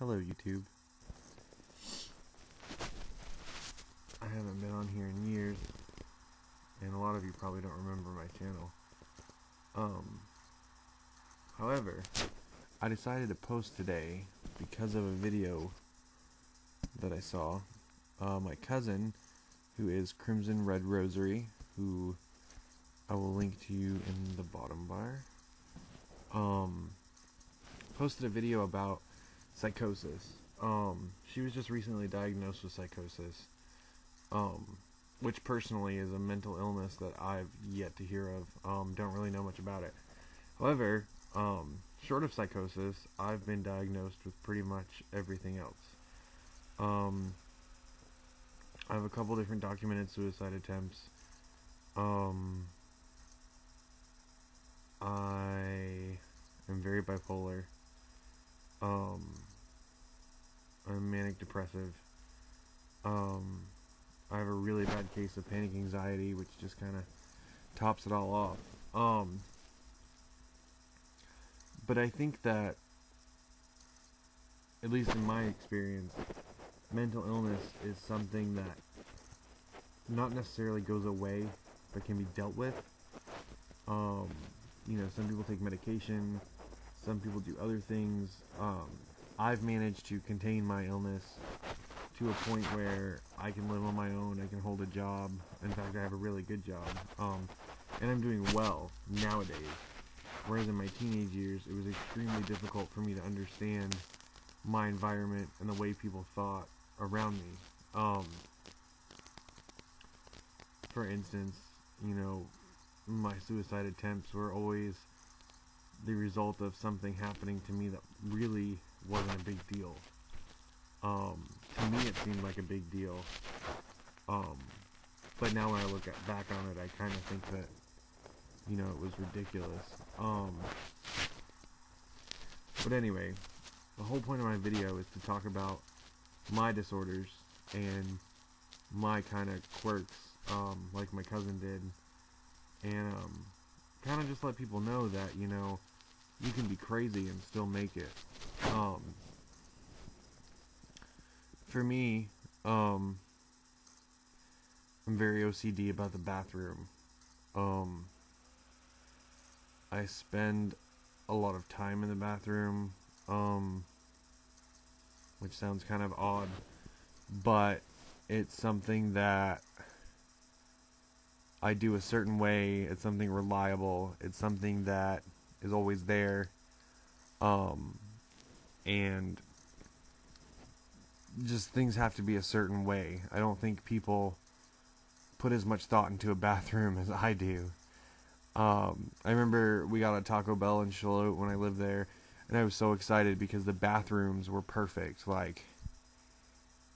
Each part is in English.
Hello, YouTube. I haven't been on here in years, and a lot of you probably don't remember my channel. However, I decided to post today because of a video that I saw. My cousin, who is Crimson Red Rosary, who I will link to you in the bottom bar, posted a video about psychosis. She was just recently diagnosed with psychosis, which personally is a mental illness that I've yet to hear of. Don't really know much about it. However, short of psychosis, I've been diagnosed with pretty much everything else. I have a couple different documented suicide attempts. I am very bipolar. I'm manic depressive. I have a really bad case of panic anxiety, which just kind of tops it all off. But I think that, at least in my experience, mental illness is something that not necessarily goes away, but can be dealt with. Some people take medication, some people do other things. I've managed to contain my illness to a point where I can live on my own, I can hold a job. In fact, I have a really good job. And I'm doing well nowadays. Whereas in my teenage years, it was extremely difficult for me to understand my environment and the way people thought around me. For instance, my suicide attempts were always the result of something happening to me that really wasn't a big deal. To me it seemed like a big deal. But now when I look back on it, I kind of think that, it was ridiculous. But anyway, the whole point of my video is to talk about my disorders and my kind of quirks, like my cousin did. And kind of just let people know that, you can be crazy and still make it. For me, I'm very OCD about the bathroom. I spend a lot of time in the bathroom, which sounds kind of odd, but it's something that I do a certain way. It's something reliable. It's something that is always there. And just things have to be a certain way. I don't think people put as much thought into a bathroom as I do. I remember we got a Taco Bell in Charlotte when I lived there, and I was so excited because the bathrooms were perfect. Like,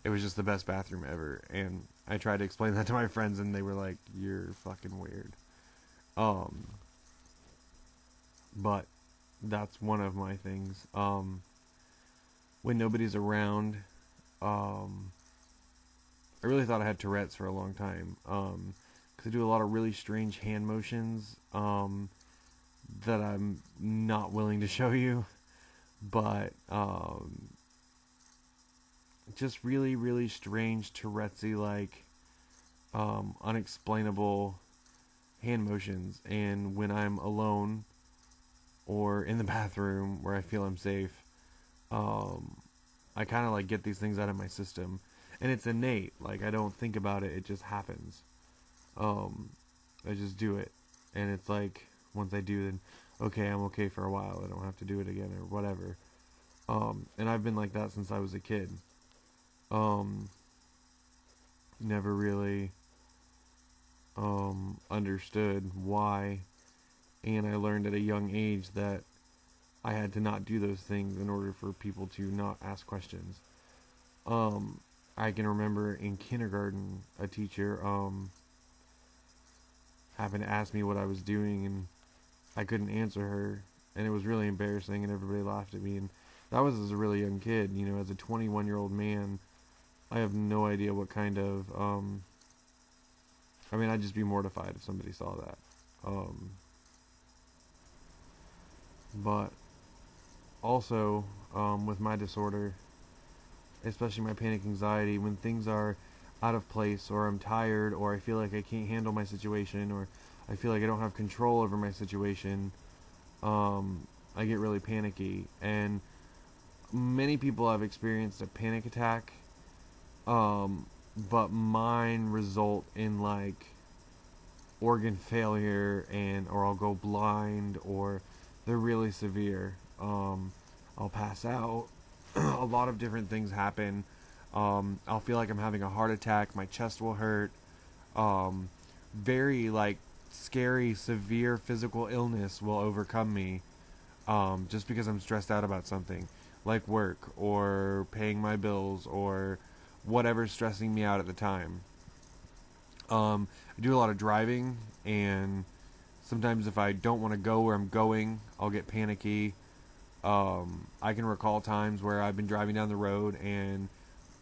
it was just the best bathroom ever. And I tried to explain that to my friends, and they were like, "You're fucking weird." But that's one of my things. When nobody's around, I really thought I had Tourette's for a long time. 'Cause I do a lot of really strange hand motions, that I'm not willing to show you. But, just really, really strange Tourette's-y, like, unexplainable hand motions. And when I'm alone or in the bathroom where I feel I'm safe, I kind of like get these things out of my system, and it's innate. Like, I don't think about it, it just happens. I just do it, and it's like, once I do, then okay, I'm okay for a while, I don't have to do it again or whatever. And I've been like that since I was a kid. Never really understood why, and I learned at a young age that I had to not do those things in order for people to not ask questions. I can remember in kindergarten, a teacher happened to ask me what I was doing, and I couldn't answer her, and it was really embarrassing, and everybody laughed at me. And that was as a really young kid. As a 21-year-old man, I have no idea what kind of I'd just be mortified if somebody saw that. But also, with my disorder, especially my panic anxiety, when things are out of place, or I'm tired, or I feel like I can't handle my situation, or I feel like I don't have control over my situation, I get really panicky. And many people have experienced a panic attack, but mine result in like organ failure, and or I'll go blind, or they're really severe. I'll pass out. A lot of different things happen. I'll feel like I'm having a heart attack. My chest will hurt. Very like scary, severe physical illness will overcome me, just because I'm stressed out about something, like work or paying my bills or whatever's stressing me out at the time. I do a lot of driving, and sometimes if I don't want to go where I'm going, I'll get panicky. I can recall times where I've been driving down the road and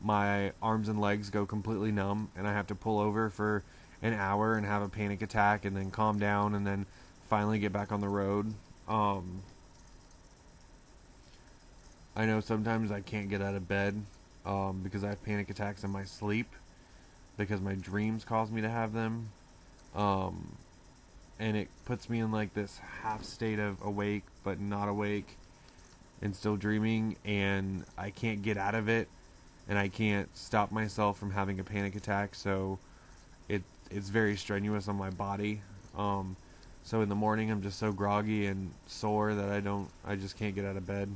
my arms and legs go completely numb, and I have to pull over for an hour and have a panic attack, and then calm down, and then finally get back on the road. I know sometimes I can't get out of bed, because I have panic attacks in my sleep, because my dreams cause me to have them. And it puts me in like this half state of awake but not awake and still dreaming, and I can't get out of it, and I can't stop myself from having a panic attack, so it's very strenuous on my body. So in the morning I'm just so groggy and sore that I just can't get out of bed.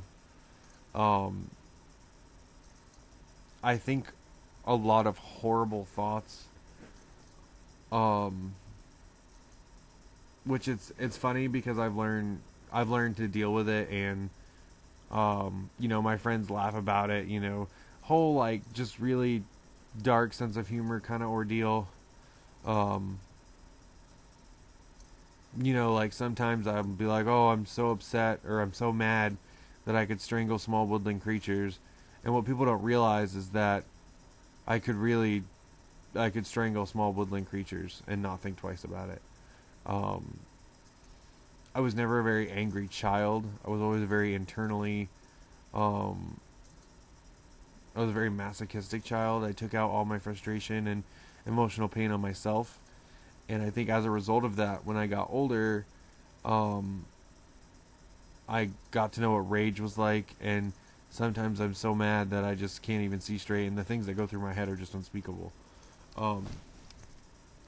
I think a lot of horrible thoughts, which it's funny because I've learned to deal with it, and my friends laugh about it, whole like just really dark sense of humor kind of ordeal. um like sometimes I'll be like, oh, I'm so upset or I'm so mad that I could strangle small woodland creatures, and what people don't realize is that I could really I could strangle small woodland creatures and not think twice about it. um I was never a very angry child. I was always a very internally um I was a very masochistic child. I took out all my frustration and emotional pain on myself. And I think as a result of that, when I got older, um, I got to know what rage was like. And sometimes I'm so mad that I just can't even see straight. And the things that go through my head are just unspeakable. Um,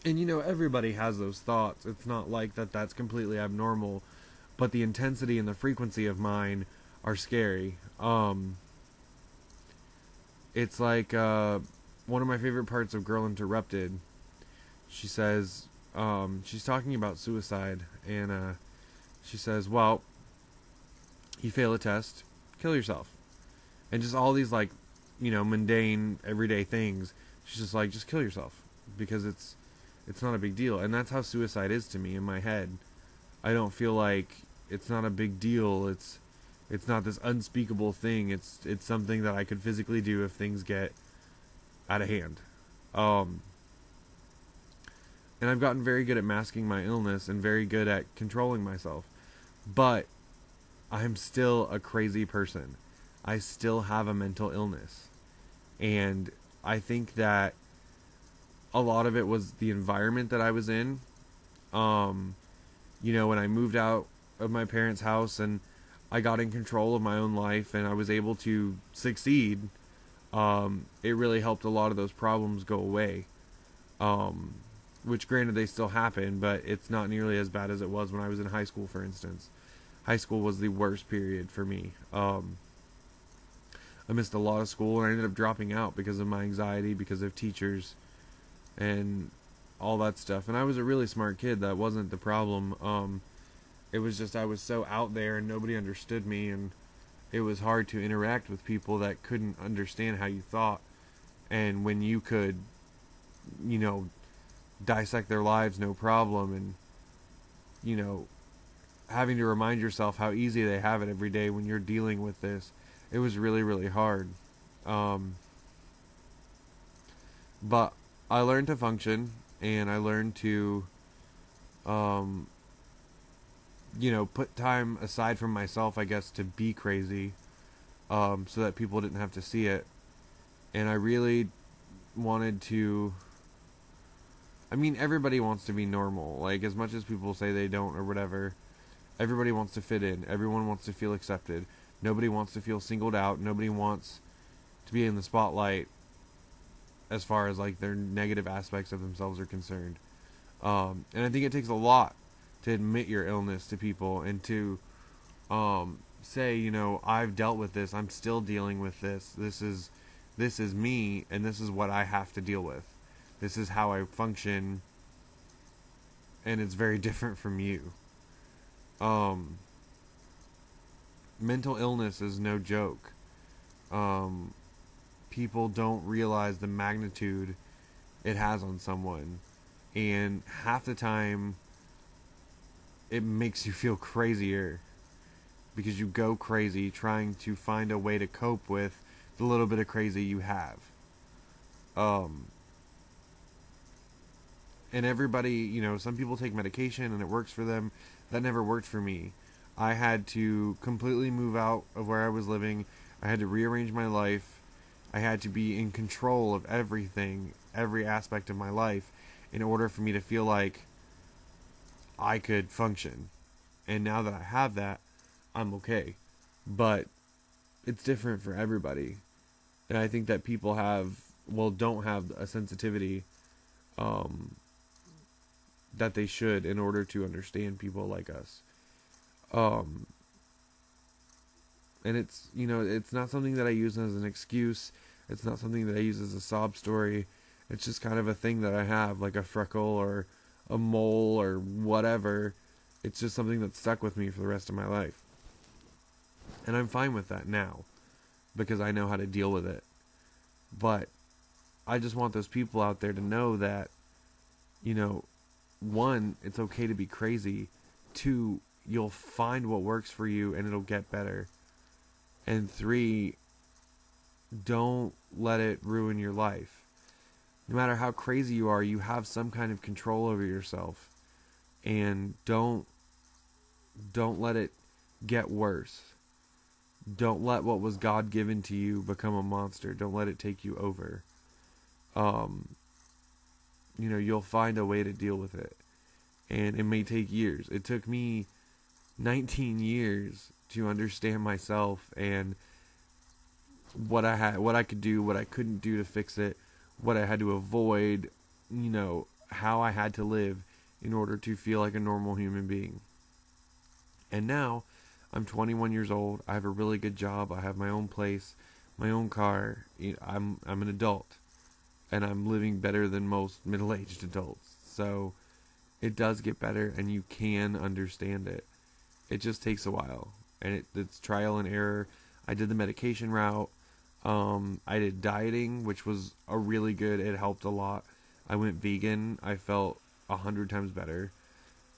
and everybody has those thoughts. It's not like that's completely abnormal. But the intensity and the frequency of mine are scary. It's like one of my favorite parts of Girl Interrupted. She says, she's talking about suicide, and she says, well, you fail a test, kill yourself. And just all these, like, mundane, everyday things. She's just like, just kill yourself, because it's not a big deal. And that's how suicide is to me in my head. I don't feel like it's not a big deal. It's not this unspeakable thing. It's something that I could physically do if things get out of hand. And I've gotten very good at masking my illness and very good at controlling myself. But I'm still a crazy person. I still have a mental illness. And I think that a lot of it was the environment that I was in. When I moved out of my parents' house and I got in control of my own life and I was able to succeed, it really helped a lot of those problems go away. Which granted they still happen, but it's not nearly as bad as it was when I was in high school, for instance. High school was the worst period for me. I missed a lot of school, and I ended up dropping out because of my anxiety, because of teachers, and all that stuff. And I was a really smart kid. That wasn't the problem. It was just I was so out there and nobody understood me, and it was hard to interact with people that couldn't understand how you thought. And when you could, dissect their lives no problem, and having to remind yourself how easy they have it every day when you're dealing with this, it was really, really hard. But I learned to function, and I learned to put time aside from myself, I guess, to be crazy, so that people didn't have to see it. And I really wanted to. I mean, everybody wants to be normal. Like, as much as people say they don't or whatever, everybody wants to fit in. Everyone wants to feel accepted. Nobody wants to feel singled out. Nobody wants to be in the spotlight as far as, like, their negative aspects of themselves are concerned. And I think it takes a lot to admit your illness to people and to say, you know, I've dealt with this. I'm still dealing with this. This is me, and this is what I have to deal with. This is how I function, and it's very different from you. Mental illness is no joke. People don't realize the magnitude it has on someone, and half the time it makes you feel crazier because you go crazy trying to find a way to cope with the little bit of crazy you have. And everybody, you know, some people take medication and it works for them. That never worked for me. I had to completely move out of where I was living. I had to rearrange my life. I had to be in control of everything, every aspect of my life, in order for me to feel like I could function. And now that I have that, I'm okay. But it's different for everybody. And I think that people don't have a sensitivity that they should in order to understand people like us. And it's, you know, it's not something that I use as an excuse. It's not something that I use as a sob story. It's just kind of a thing that I have, like a freckle or a mole or whatever. It's just something that stuck with me for the rest of my life. And I'm fine with that now because I know how to deal with it. But I just want those people out there to know that, you know, one, it's okay to be crazy. Two, you'll find what works for you and it'll get better. And three, don't let it ruin your life. No matter how crazy you are, you have some kind of control over yourself. And don't let it get worse. Don't let what was God given to you become a monster. Don't let it take you over. You know, you'll find a way to deal with it. And it may take years. It took me 19 years to understand myself and what I could do, what I couldn't do to fix it, what I had to avoid, you know, how I had to live in order to feel like a normal human being. And now I'm 21 years old. I have a really good job. I have my own place, my own car. I'm an adult, and I'm living better than most middle-aged adults. So it does get better, and you can understand it. It just takes a while, and it's trial and error. I did the medication route. I did dieting, which was a really good. It helped a lot. I went vegan. I felt 100 times better.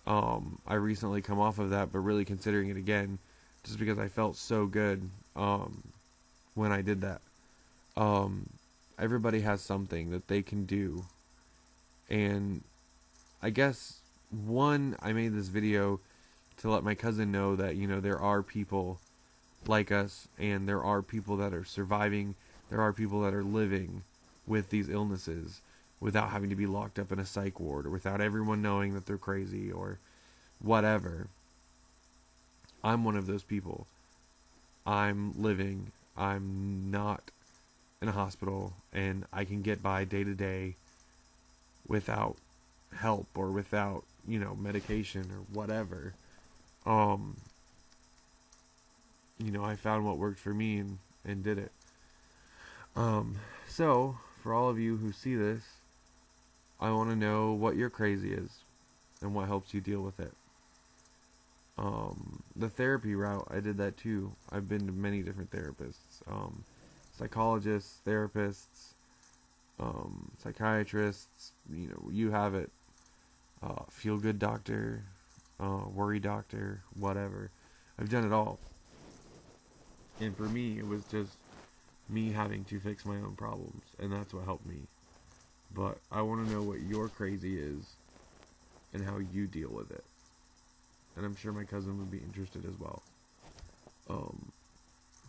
I recently come off of that, but really considering it again, just because I felt so good when I did that. Everybody has something that they can do, and I guess I made this video to let my cousin know that, you know, there are people like us, and there are people that are surviving. There are people that are living with these illnesses without having to be locked up in a psych ward, or without everyone knowing that they're crazy or whatever. I'm one of those people. I'm living. I'm not in a hospital, and I can get by day to day without help or without, you know, medication or whatever. You know, I found what worked for me and did it. So, for all of you who see this, I want to know what your crazy is and what helps you deal with it. The therapy route, I did that too. I've been to many different therapists. Psychologists, therapists, psychiatrists, you know, you have it. Feel good doctor, worry doctor, whatever. I've done it all. And for me, it was just me having to fix my own problems, and that's what helped me. But I want to know what your crazy is and how you deal with it. And I'm sure my cousin would be interested as well.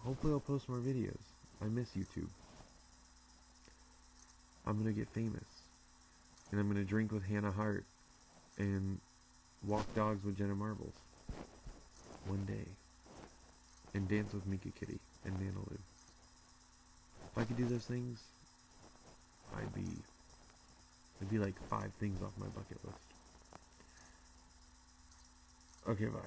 Hopefully I'll post more videos. I miss YouTube. I'm gonna get famous, and I'm gonna drink with Hannah Hart and walk dogs with Jenna Marbles one day, and dance with Mika Kitty and Nanalu. If I could do those things, it'd be like 5 things off my bucket list. Okay, bye.